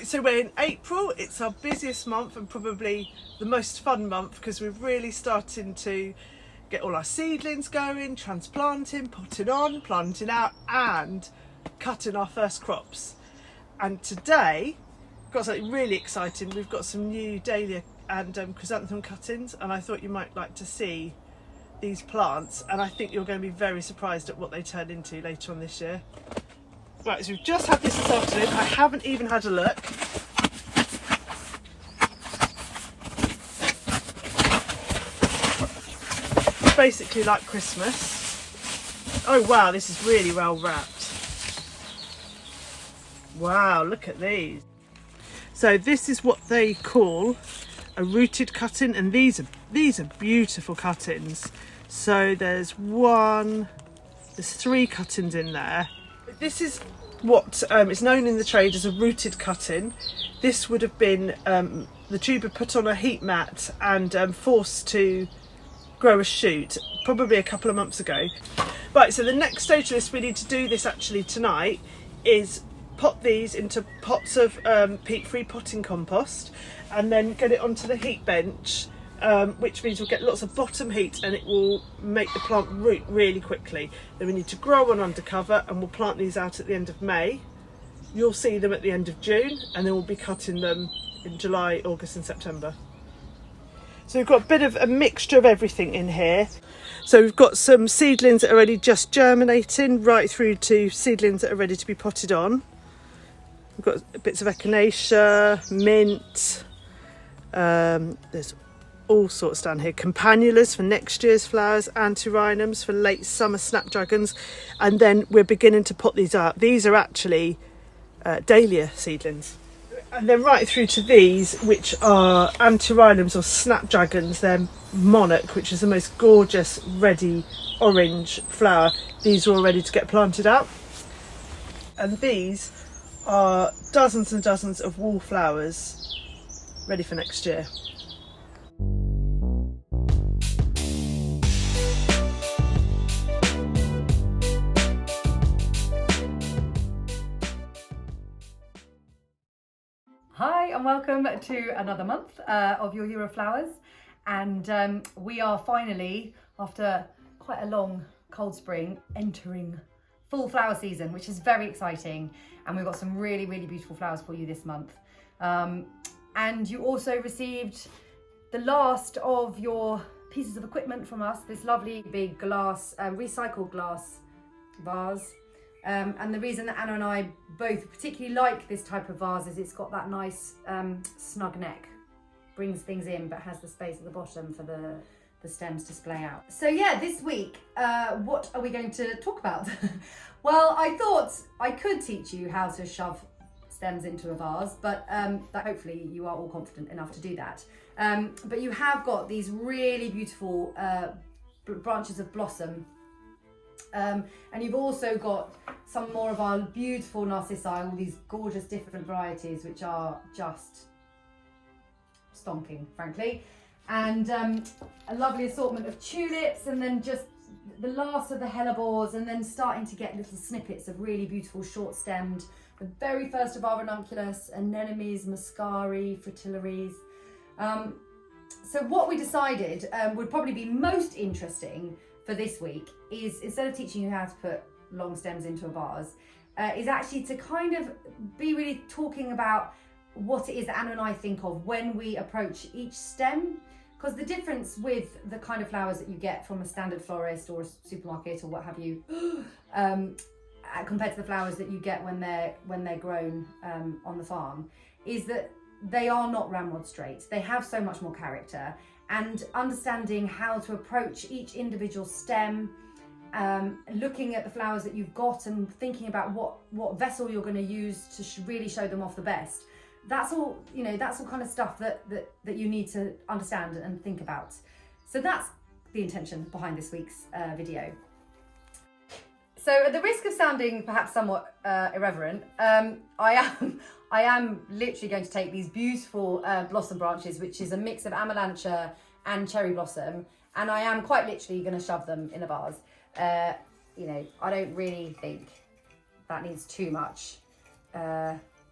Right, so we're in April. It's our busiest month and probably the most fun month because we're really starting to get all our seedlings going, transplanting, potting on, planting out and cutting our first crops. And today we've got something really exciting. We've got some new dahlia and chrysanthemum cuttings, and I thought you might like to see these plants, and I think you're going to be very surprised at what they turn into later on this year. Right, so we've just had this afternoon. I haven't even had a look. It's basically like Christmas. Oh wow, this is really well wrapped. Wow, look at these. So this is what they call a rooted cutting, and these are beautiful cuttings. So there's three cuttings in there. This is what is known in the trade as a rooted cutting. This would have been the tuber put on a heat mat and forced to grow a shoot probably a couple of months ago. Right, so the next stage of this, we need to do this actually tonight, is pot these into pots of peat-free potting compost and then get it onto the heat bench, which means we'll get lots of bottom heat and it will make the plant root really quickly. Then we need to grow on undercover, and we'll plant these out at the end of May. You'll see them at the end of June, and then we'll be cutting them in July, August and September. So we've got a bit of a mixture of everything in here. So we've got some seedlings that are already just germinating, right through to seedlings that are ready to be potted on. We've got bits of echinacea, mint, there's all sorts down here. Campanulas for next year's flowers, antirrhinums for late summer snapdragons, and then we're beginning to pot these out. These are actually dahlia seedlings. And then right through to these, which are antirrhinums or snapdragons. They're monarch, which is the most gorgeous ready orange flower. These are all ready to get planted out. And these are dozens and dozens of wallflowers ready for next year. Hi and welcome to another month of Your Year of Flowers, and we are finally, after quite a long cold spring, entering full flower season, which is very exciting, and we've got some really beautiful flowers for you this month. And you also received the last of your pieces of equipment from us, this lovely big glass, recycled glass vase. And the reason that Anna and I both particularly like this type of vase is it's got that nice snug neck, brings things in but has the space at the bottom for the stems to splay out. So yeah, this week, what are we going to talk about? Well, I thought I could teach you how to shove stems into a vase, but that hopefully you are all confident enough to do that. But you have got these really beautiful branches of blossom. And you've also got some more of our beautiful narcissi, all these gorgeous different varieties, which are just stonking, frankly. And a lovely assortment of tulips, and then just the last of the hellebores, and then starting to get little snippets of really beautiful short-stemmed, the very first of our ranunculus, anemones, muscari, fritillaries. So what we decided would probably be most interesting for this week is, instead of teaching you how to put long stems into a vase, is actually to kind of be really talking about what it is that Anna and I think of when we approach each stem. Because the difference with the kind of flowers that you get from a standard florist or a supermarket or what have you, compared to the flowers that you get when they're grown on the farm, is that they are not ramrod straight. They have so much more character, and understanding how to approach each individual stem, looking at the flowers that you've got and thinking about what vessel you're going to use to really show them off the best. That's all, that's all kind of stuff that you need to understand and think about. So that's the intention behind this week's video. So at the risk of sounding perhaps somewhat irreverent, I am literally going to take these beautiful blossom branches, which is a mix of amalanthus and cherry blossom, and I am quite literally going to shove them in a vase. I don't really think that needs too much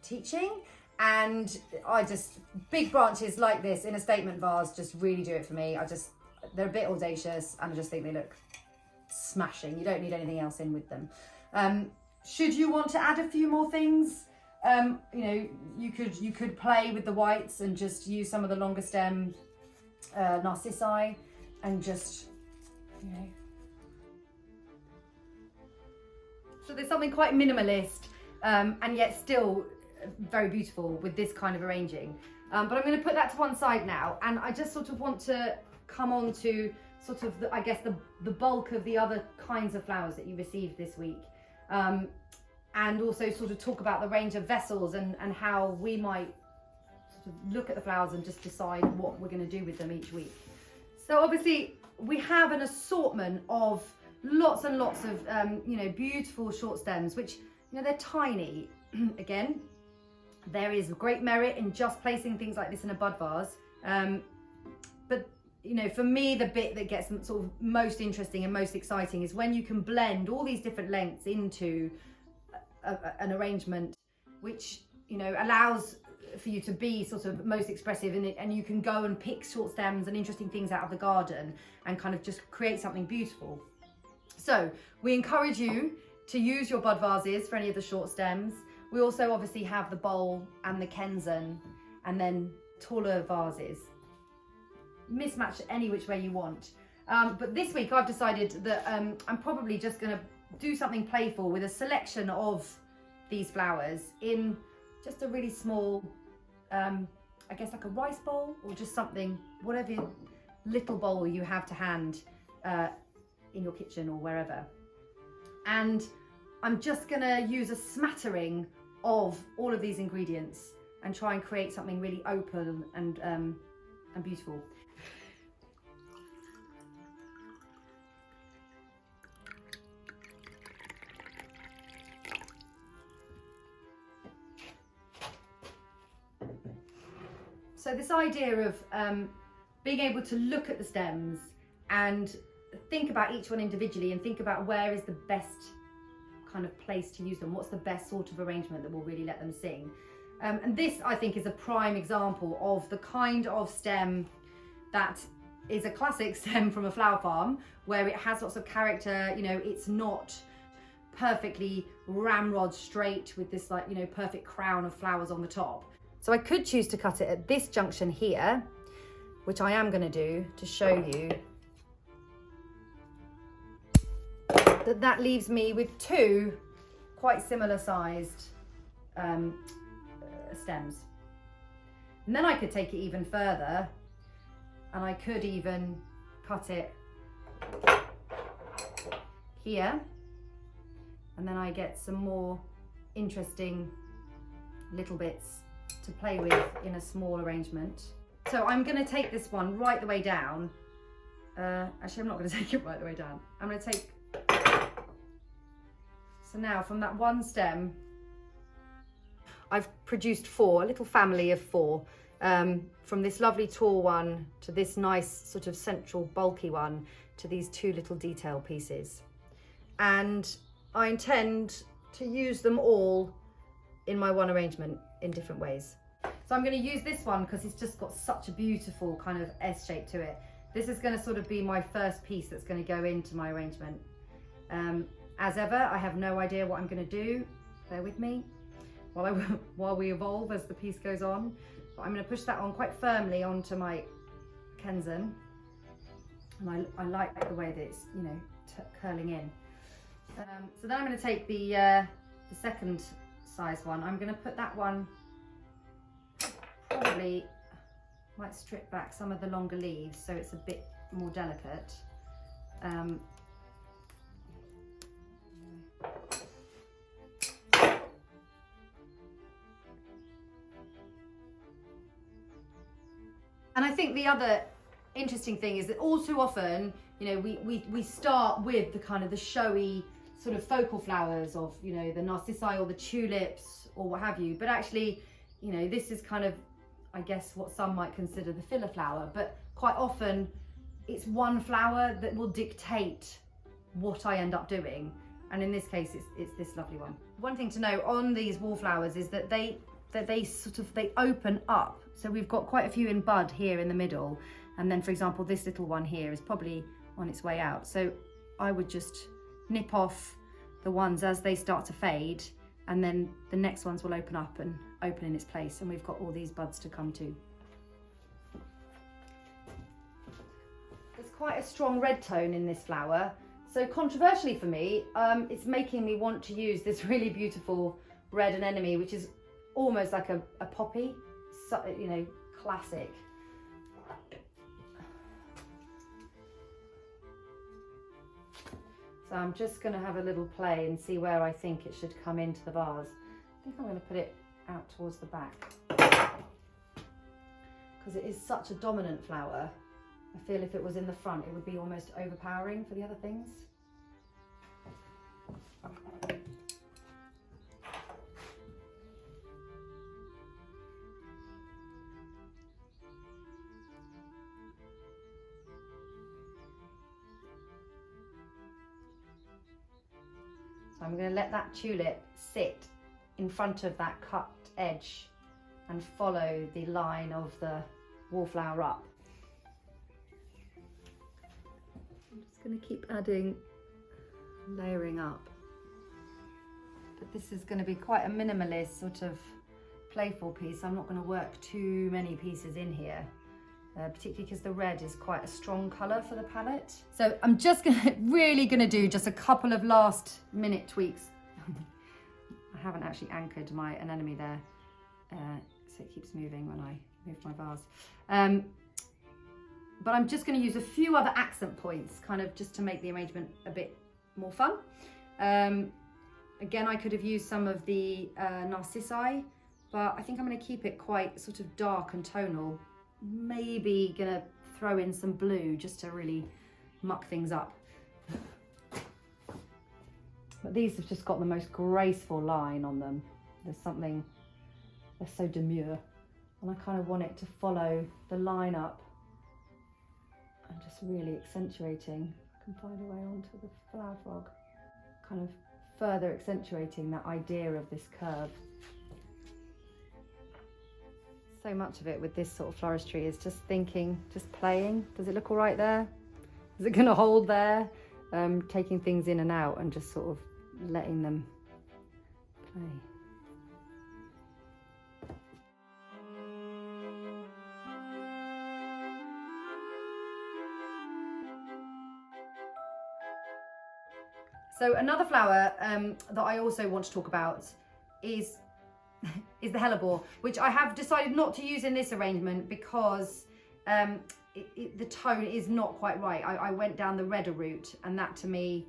teaching. And big branches like this in a statement vase just really do it for me. They're a bit audacious and I just think they look smashing. You don't need anything else in with them. Should you want to add a few more things, you could play with the whites and just use some of the longer stem narcissi and just, So there's something quite minimalist and yet still very beautiful with this kind of arranging. But I'm going to put that to one side now, and I just sort of want to come on to sort of, the bulk of the other kinds of flowers that you received this week. And also sort of talk about the range of vessels and how we might sort of look at the flowers and just decide what we're going to do with them each week. So obviously we have an assortment of lots and lots of, beautiful short stems, which, they're tiny. Again, there is great merit in just placing things like this in a bud vase. But for me, the bit that gets sort of most interesting and most exciting is when you can blend all these different lengths into an arrangement which allows for you to be sort of most expressive, and you can go and pick short stems and interesting things out of the garden and kind of just create something beautiful. So we encourage you to use your bud vases for any of the short stems. We also obviously have the bowl and the Kenzen, and then taller vases. Mismatch any which way you want. But this week I've decided that I'm probably just going to do something playful with a selection of these flowers in just a really small, I guess like a rice bowl, or just something, whatever little bowl you have to hand in your kitchen or wherever. And I'm just going to use a smattering of all of these ingredients and try and create something really open and beautiful. So this idea of being able to look at the stems and think about each one individually and think about where is the best kind of place to use them, what's the best sort of arrangement that will really let them sing. And this, I think, is a prime example of the kind of stem that is a classic stem from a flower farm, where it has lots of character. It's not perfectly ramrod straight with this perfect crown of flowers on the top. So I could choose to cut it at this junction here, which I am going to do to show you that leaves me with two quite similar sized stems. And then I could take it even further, and I could even cut it here, and then I get some more interesting little bits to play with in a small arrangement. So I'm going to take this one right the way down. Actually, I'm not going to take it right the way down. I'm going to take, so now from that one stem, I've produced four, a little family of four, from this lovely tall one to this nice sort of central bulky one to these two little detail pieces. And I intend to use them all in my one arrangement in different ways. So I'm going to use this one because it's just got such a beautiful kind of S shape to it. This is going to sort of be my first piece that's going to go into my arrangement. As ever, I have no idea what I'm going to do. Bear with me while we evolve as the piece goes on. But I'm going to push that on quite firmly onto my Kenzen. And I like the way that it's, curling in. So then I'm going to take the second size one. I'm going to put that one, probably might strip back some of the longer leaves so it's a bit more delicate. And I think the other interesting thing is that all too often, we start with the kind of the showy sort of focal flowers of, the narcissi or the tulips or what have you. But actually, this is kind of, I guess, what some might consider the filler flower. But quite often, it's one flower that will dictate what I end up doing. And in this case, it's this lovely one. One thing to know on these wallflowers is that they that they open up. So we've got quite a few in bud here in the middle. And then, for example, this little one here is probably on its way out. So I would just nip off the ones as they start to fade, and then the next ones will open up and open in its place. And we've got all these buds to come to. There's quite a strong red tone in this flower. So controversially for me, it's making me want to use this really beautiful red anemone, which is almost like a poppy, so, you know, classic. So I'm just going to have a little play and see where I think it should come into the vase. I think I'm going to put it out towards the back, because it is such a dominant flower. I feel if it was in the front, it would be almost overpowering for the other things. So I'm going to let that tulip sit in front of that cut edge and follow the line of the wallflower up. I'm just going to keep adding, layering up. But this is going to be quite a minimalist sort of playful piece. I'm not going to work too many pieces in here. Particularly because the red is quite a strong colour for the palette. So I'm just really gonna do just a couple of last minute tweaks. I haven't actually anchored my anemone there, so it keeps moving when I move my vase. But I'm just gonna use a few other accent points, kind of just to make the arrangement a bit more fun. Again, I could have used some of the narcissi, but I think I'm gonna keep it quite sort of dark and tonal. Maybe gonna throw in some blue just to really muck things up. But these have just got the most graceful line on them. There's something, they're so demure. And I kind of want it to follow the line up and just really accentuating. I can find a way onto the flower frog. Kind of further accentuating that idea of this curve. So much of it with this sort of floristry is just thinking, just playing. Does it look all right there? Is it going to hold there? Taking things in and out and just sort of letting them play. So another flower that I also want to talk about is the hellebore, which I have decided not to use in this arrangement because the tone is not quite right. I went down the redder route, and that to me,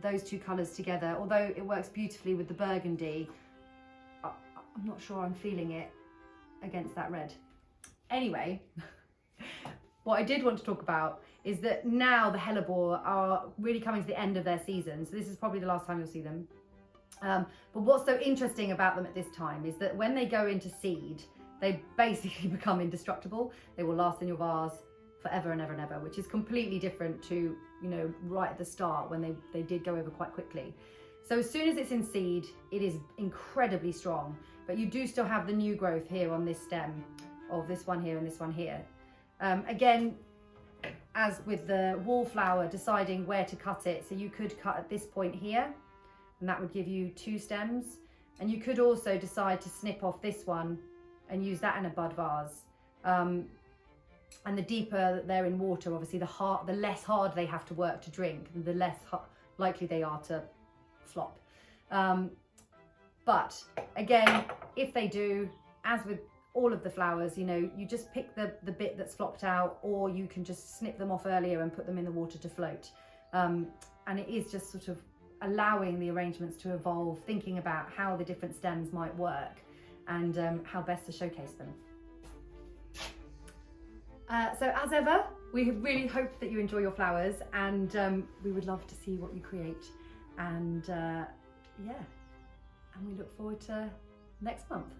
those two colours together, although it works beautifully with the burgundy, I'm not sure I'm feeling it against that red. Anyway, what I did want to talk about is that now the hellebore are really coming to the end of their season, so this is probably the last time you'll see them. But what's so interesting about them at this time is that when they go into seed, they basically become indestructible. They will last in your vase forever and ever and ever, which is completely different to, you know, right at the start when they did go over quite quickly. So as soon as it's in seed, it is incredibly strong, but you do still have the new growth here on this stem of this one here and this one here. Again, as with the wallflower, deciding where to cut it. So you could cut at this point here, and that would give you 2 stems. And you could also decide to snip off this one and use that in a bud vase. And the deeper that they're in water, obviously the less hard they have to work to drink, and the less likely they are to flop. But again, if they do, as with all of the flowers, you know, you just pick the bit that's flopped out, or you can just snip them off earlier and put them in the water to float. And it is just sort of allowing the arrangements to evolve, thinking about how the different stems might work and how best to showcase them. So as ever, we really hope that you enjoy your flowers, and we would love to see what you create. And yeah, and we look forward to next month.